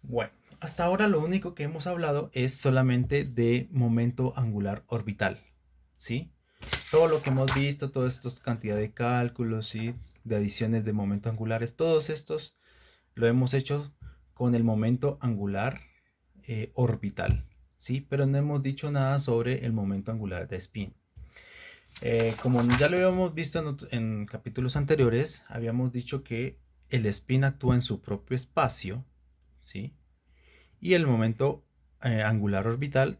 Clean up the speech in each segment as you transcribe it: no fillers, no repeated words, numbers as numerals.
Bueno, hasta ahora lo único que hemos hablado es solamente de momento angular orbital, ¿sí? Todo lo que hemos visto, toda esta cantidad de cálculos, ¿sí? De adiciones de momentos angulares, todos estos lo hemos hecho con el momento angular orbital, ¿sí? Pero no hemos dicho nada sobre el momento angular de spin. Como ya lo habíamos visto en capítulos anteriores, habíamos dicho que el spin actúa en su propio espacio, ¿sí? Y el momento angular orbital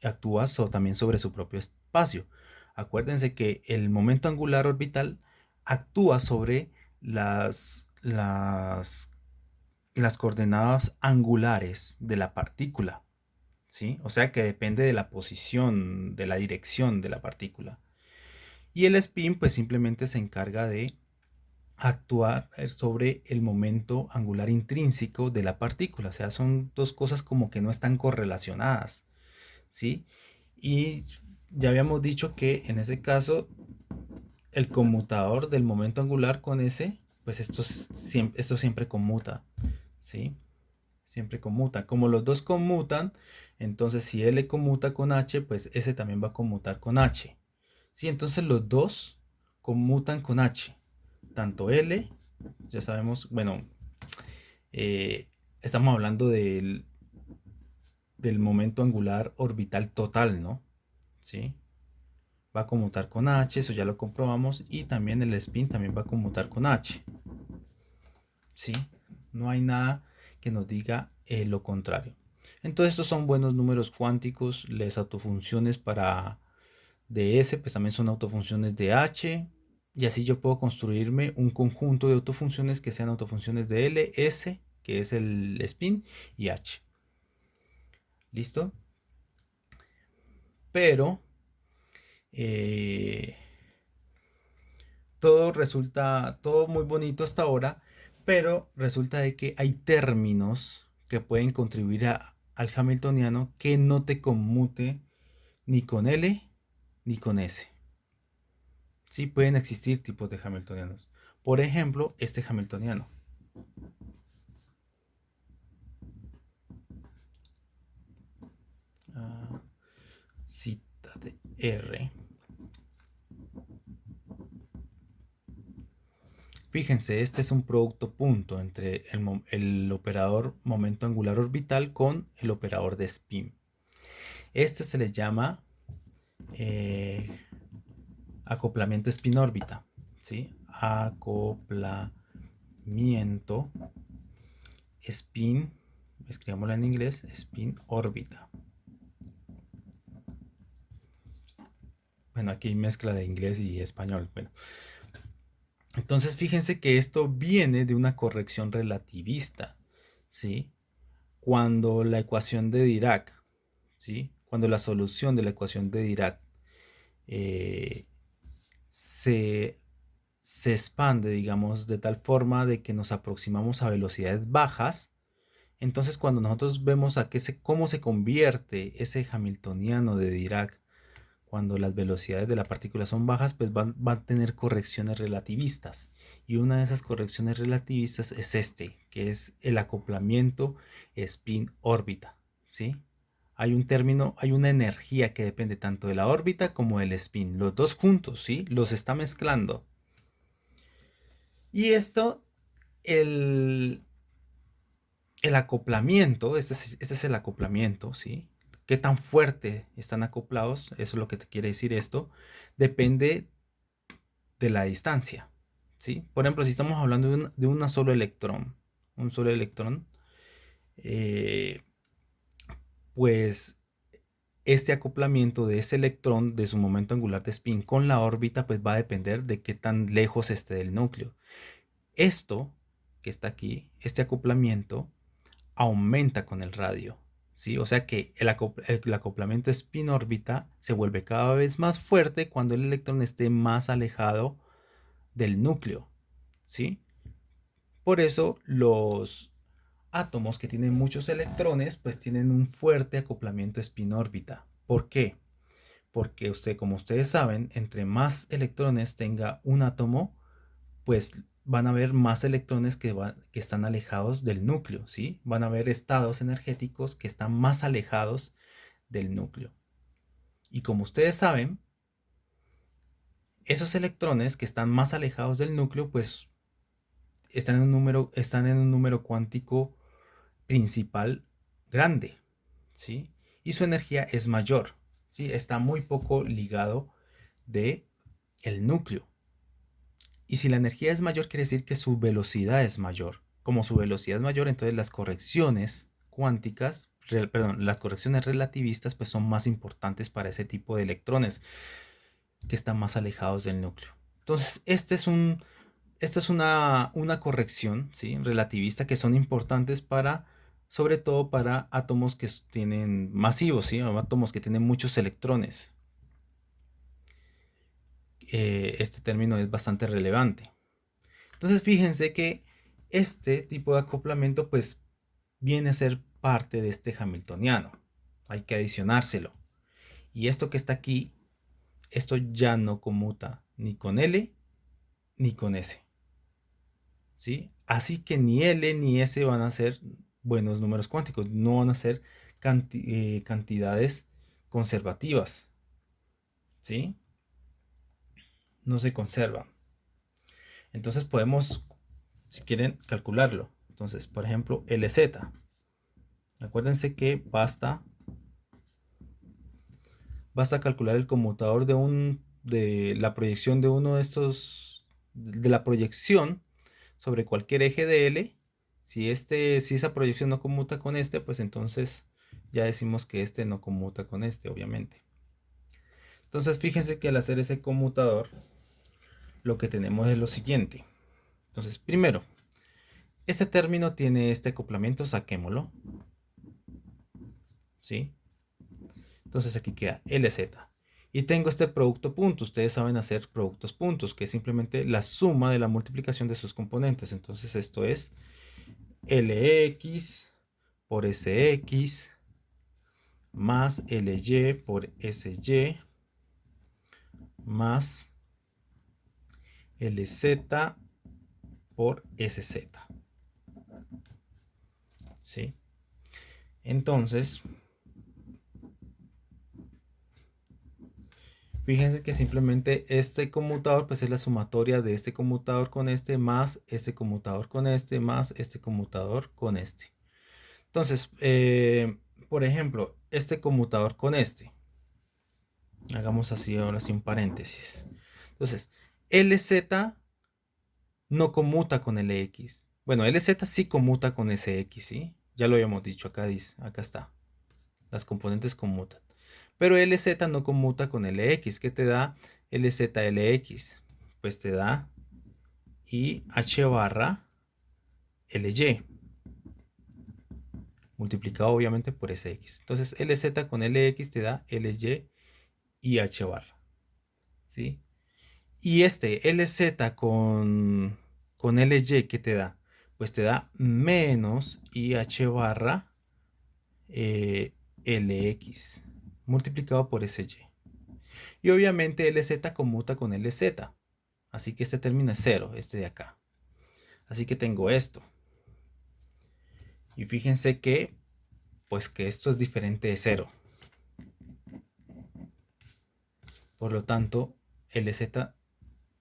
actúa también sobre su propio espacio. Acuérdense que el momento angular orbital actúa sobre las coordenadas angulares de la partícula, ¿sí? O sea que depende de la posición, de la dirección de la partícula. Y el spin pues simplemente se encarga de actuar sobre el momento angular intrínseco de la partícula. O sea, son dos cosas como que no están correlacionadas, ¿sí? Y ya habíamos dicho que en ese caso el conmutador del momento angular con S, pues esto siempre conmuta, ¿sí? Siempre conmuta. Como los dos conmutan, entonces si L conmuta con H, pues S también va a conmutar con H. ¿Sí? Entonces los dos conmutan con H. Tanto L, ya sabemos, bueno, eh, estamos hablando del momento angular orbital total, ¿no? ¿Sí? Va a conmutar con H, eso ya lo comprobamos, y también el spin también va a conmutar con H, ¿sí? No hay nada que nos diga lo contrario. Entonces estos son buenos números cuánticos, las autofunciones para de S, pues también son autofunciones de H, y así yo puedo construirme un conjunto de autofunciones que sean autofunciones de L, S, que es el spin, y H. ¿Listo? Pero eh, todo muy bonito hasta ahora, pero resulta de que hay términos que pueden contribuir al hamiltoniano que no te conmute ni con L ni con S. Sí pueden existir tipos de hamiltonianos. Por ejemplo, este hamiltoniano. Ah, cita de R. Fíjense, este es un producto punto entre el operador momento angular orbital con el operador de spin. Este se le llama eh, acoplamiento spin-órbita, ¿sí? Acoplamiento spin, escribámoslo en inglés, spin-órbita. Bueno, aquí hay mezcla de inglés y español. Bueno, entonces fíjense que esto viene de una corrección relativista, ¿sí? Cuando la ecuación de Dirac, ¿sí? Cuando la solución de la ecuación de Dirac eh, se, se expande, digamos, de tal forma de que nos aproximamos a velocidades bajas. Entonces, cuando nosotros vemos cómo se convierte ese hamiltoniano de Dirac cuando las velocidades de la partícula son bajas, pues va a tener correcciones relativistas. Y una de esas correcciones relativistas es que es el acoplamiento spin-órbita, ¿sí? Hay un término, hay una energía que depende tanto de la órbita como del spin. Los dos juntos, ¿sí? Los está mezclando. Y esto, el, el acoplamiento, este es el acoplamiento, ¿sí? Qué tan fuerte están acoplados, eso es lo que te quiere decir esto, depende de la distancia, ¿sí? Por ejemplo, si estamos hablando de un solo electrón, eh, pues este acoplamiento de ese electrón, de su momento angular de spin con la órbita, pues va a depender de qué tan lejos esté del núcleo. Esto que está aquí, este acoplamiento, aumenta con el radio, ¿sí? O sea que el acoplamiento spin-órbita se vuelve cada vez más fuerte cuando el electrón esté más alejado del núcleo, ¿sí? Por eso los átomos que tienen muchos electrones pues tienen un fuerte acoplamiento spin-órbita. ¿Por qué? Porque como ustedes saben, entre más electrones tenga un átomo, pues van a haber más electrones que están alejados del núcleo, ¿sí? Van a haber estados energéticos que están más alejados del núcleo. Y como ustedes saben, esos electrones que están más alejados del núcleo, pues están en un número cuántico principal grande, ¿sí? Y su energía es mayor, ¿sí? Está muy poco ligado de el núcleo. Y si la energía es mayor, quiere decir que su velocidad es mayor. Como su velocidad es mayor, entonces las correcciones cuánticas, perdón, las correcciones relativistas, pues son más importantes para ese tipo de electrones que están más alejados del núcleo. Entonces, esta es una corrección, ¿sí? Relativista, que son importantes para, sobre todo para átomos que tienen masivos, ¿sí? O átomos que tienen muchos electrones. Este término es bastante relevante. Entonces, fíjense que este tipo de acoplamiento, pues, viene a ser parte de este hamiltoniano. Hay que adicionárselo. Y esto que está aquí, esto ya no conmuta ni con L ni con S. ¿Sí? Así que ni L ni S van a ser buenos números cuánticos, no van a ser cantidades conservativas. ¿Sí? No se conservan. Entonces podemos, si quieren, calcularlo. Entonces, por ejemplo, LZ. Acuérdense que basta calcular el conmutador de la proyección de uno de estos, de la proyección sobre cualquier eje de L. Si esa proyección no conmuta con este, pues entonces ya decimos que este no conmuta con este, obviamente. Entonces fíjense que al hacer ese conmutador, lo que tenemos es lo siguiente. Entonces, primero, este término tiene este acoplamiento, saquémoslo. ¿Sí? Entonces aquí queda LZ. Y tengo este producto punto. Ustedes saben hacer productos puntos, que es simplemente la suma de la multiplicación de sus componentes. Entonces esto es LX por SX más LY por SY más LZ por SZ. ¿Sí? Entonces, fíjense que simplemente este conmutador pues es la sumatoria de este conmutador con este más este conmutador con este más este conmutador con este. Entonces, por ejemplo, este conmutador con este. Hagamos así ahora sí un paréntesis. Entonces, LZ no conmuta con LX. Bueno, LZ sí conmuta con SX, ¿sí? Ya lo habíamos dicho, acá dice, acá está. Las componentes conmutan. Pero LZ no conmuta con LX. ¿Qué te da LZ-LX? Pues te da IH barra LY. Multiplicado obviamente por SX. Entonces LZ con LX te da LY IH barra. ¿Sí? Y este LZ con LY, ¿qué te da? Pues te da menos IH barra LX multiplicado por SY. Y obviamente LZ conmuta con LZ. Así que este término es 0, este de acá. Así que tengo esto. Y fíjense que, pues que esto es diferente de 0. Por lo tanto, LZ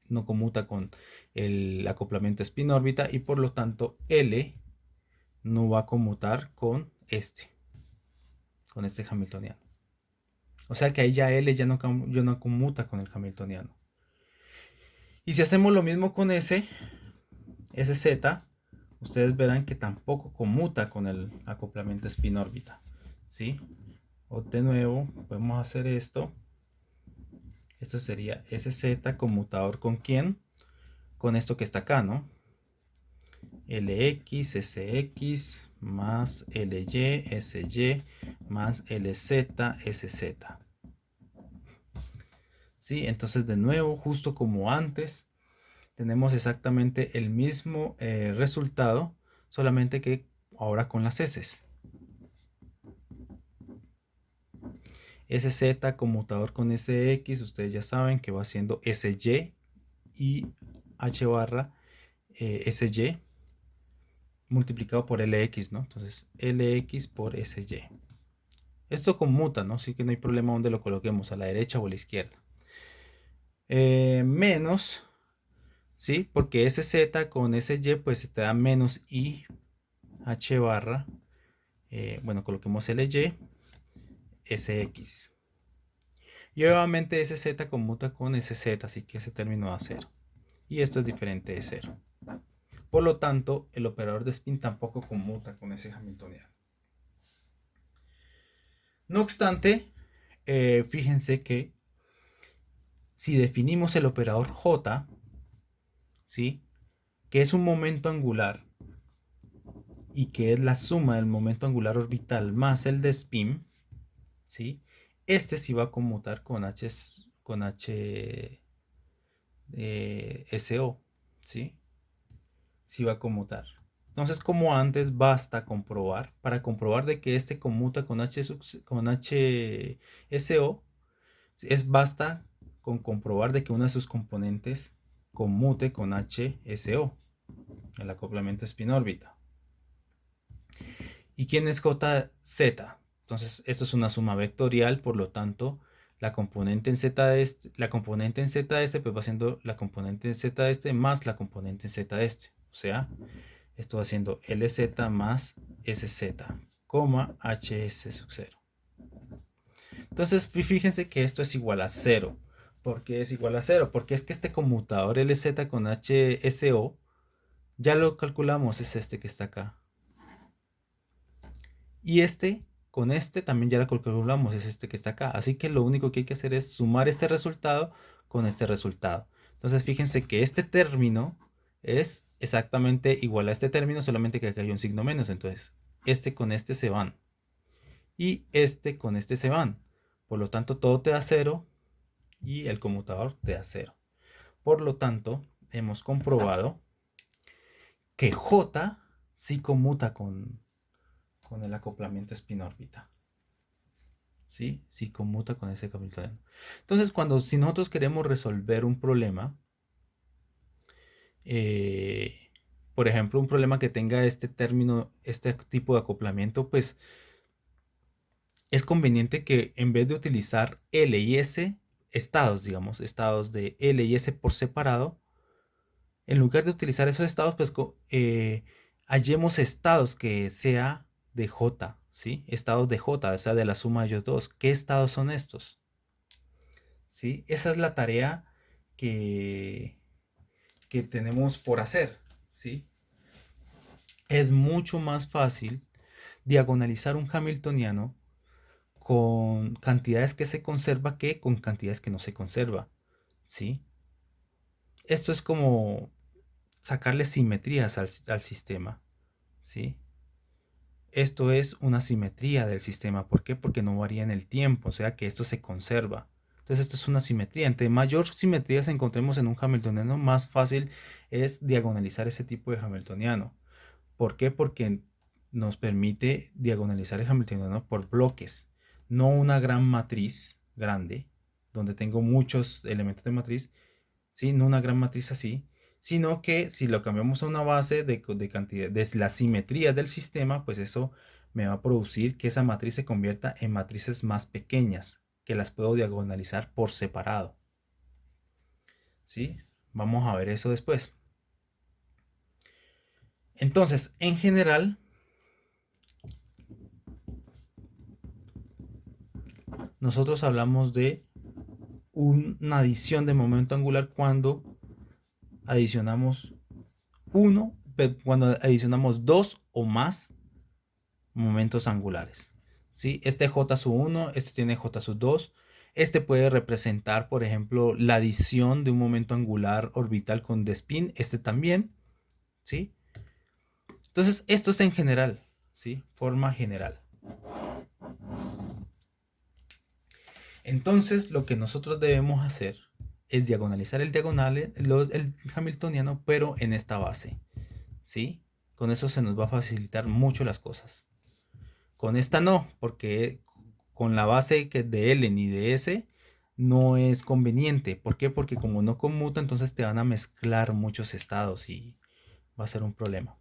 no conmuta con el acoplamiento spin-órbita y por lo tanto L no va a conmutar con este hamiltoniano. O sea que ahí ya L ya no conmuta con el hamiltoniano. Y si hacemos lo mismo con Z, ustedes verán que tampoco conmuta con el acoplamiento spin-órbita. ¿Sí? O de nuevo, podemos hacer esto. Esto sería SZ conmutador con quién? Con esto que está acá, ¿no? LX, SX más LY, SY más LZ, SZ. ¿Sí? Entonces de nuevo, justo como antes, tenemos exactamente el mismo resultado, solamente que ahora con las S. SZ conmutador con SX, ustedes ya saben que va siendo SY y H barra SY multiplicado por LX, ¿no? Entonces, LX por SY. Esto conmuta, ¿no? Así que no hay problema donde lo coloquemos, a la derecha o a la izquierda. Menos, ¿sí? Porque SZ con SY, pues te da menos I, H barra, bueno, coloquemos LY, SX. Y obviamente SZ conmuta con SZ, así que ese término va a 0. Y esto es diferente de 0. Por lo tanto, el operador de spin tampoco conmuta con ese hamiltoniano. No obstante, fíjense que si definimos el operador J, ¿sí? Que es un momento angular y que es la suma del momento angular orbital más el de spin, ¿sí? Este sí va a conmutar con SO, ¿sí? Sí va a conmutar. Entonces, como antes, basta comprobar, para comprobar de que este conmuta con HSO, basta con comprobar de que una de sus componentes conmute con HSO, el acoplamiento spin-órbita. ¿Y quién es JZ? Entonces, esto es una suma vectorial, por lo tanto, la componente en Z de este, pues va siendo la componente en Z de este más la componente en Z de este. O sea, esto va siendo LZ más SZ, HS sub 0. Entonces, fíjense que esto es igual a 0. ¿Por qué es igual a 0? Porque es que este conmutador LZ con HSO, ya lo calculamos, es este que está acá. Y este, con este también ya lo calculamos, es este que está acá. Así que lo único que hay que hacer es sumar este resultado con este resultado. Entonces, fíjense que este término es exactamente igual a este término, solamente que acá hay un signo menos. Entonces, este con este se van. Y este con este se van. Por lo tanto, todo te da 0 y el conmutador te da 0. Por lo tanto, hemos comprobado que J sí conmuta con el acoplamiento spin-órbita. ¿Sí? Sí conmuta con ese hamiltoniano. Entonces, si nosotros queremos resolver un problema, por ejemplo, un problema que tenga este término, este tipo de acoplamiento, pues es conveniente que en vez de utilizar L y S, estados, digamos, estados de L y S por separado, en lugar de utilizar esos estados, pues hallemos estados que sea de J, ¿sí? Estados de J, o sea, de la suma de ellos dos. ¿Qué estados son estos? ¿Sí? Esa es la tarea que, que tenemos por hacer, ¿sí? Es mucho más fácil diagonalizar un hamiltoniano con cantidades que se conserva que con cantidades que no se conserva, ¿sí? Esto es como sacarle simetrías al sistema, ¿sí? Esto es una simetría del sistema. ¿Por qué? Porque no varía en el tiempo, o sea que esto se conserva. Entonces esto es una simetría. Entre mayor simetría se encontremos en un hamiltoniano, más fácil es diagonalizar ese tipo de hamiltoniano. ¿Por qué? Porque nos permite diagonalizar el hamiltoniano por bloques, no una gran matriz grande, donde tengo muchos elementos de matriz, ¿sí? No una gran matriz así, sino que si lo cambiamos a una base de cantidad, de la simetría del sistema, pues eso me va a producir que esa matriz se convierta en matrices más pequeñas, que las puedo diagonalizar por separado. ¿Sí? Vamos a ver eso después. Entonces, en general, nosotros hablamos de una adición de momento angular cuando adicionamos cuando adicionamos dos o más momentos angulares. ¿Sí? Este J sub 1, este tiene J sub 2. Este puede representar, por ejemplo, la adición de un momento angular orbital con de spin. Este también. ¿Sí? Entonces, esto es en general. ¿Sí? Forma general. Entonces, lo que nosotros debemos hacer es diagonalizar el hamiltoniano, pero en esta base. ¿Sí? Con eso se nos va a facilitar mucho las cosas. Con esta no, porque con la base que de L ni de S no es conveniente. ¿Por qué? Porque como no conmuta, entonces te van a mezclar muchos estados y va a ser un problema.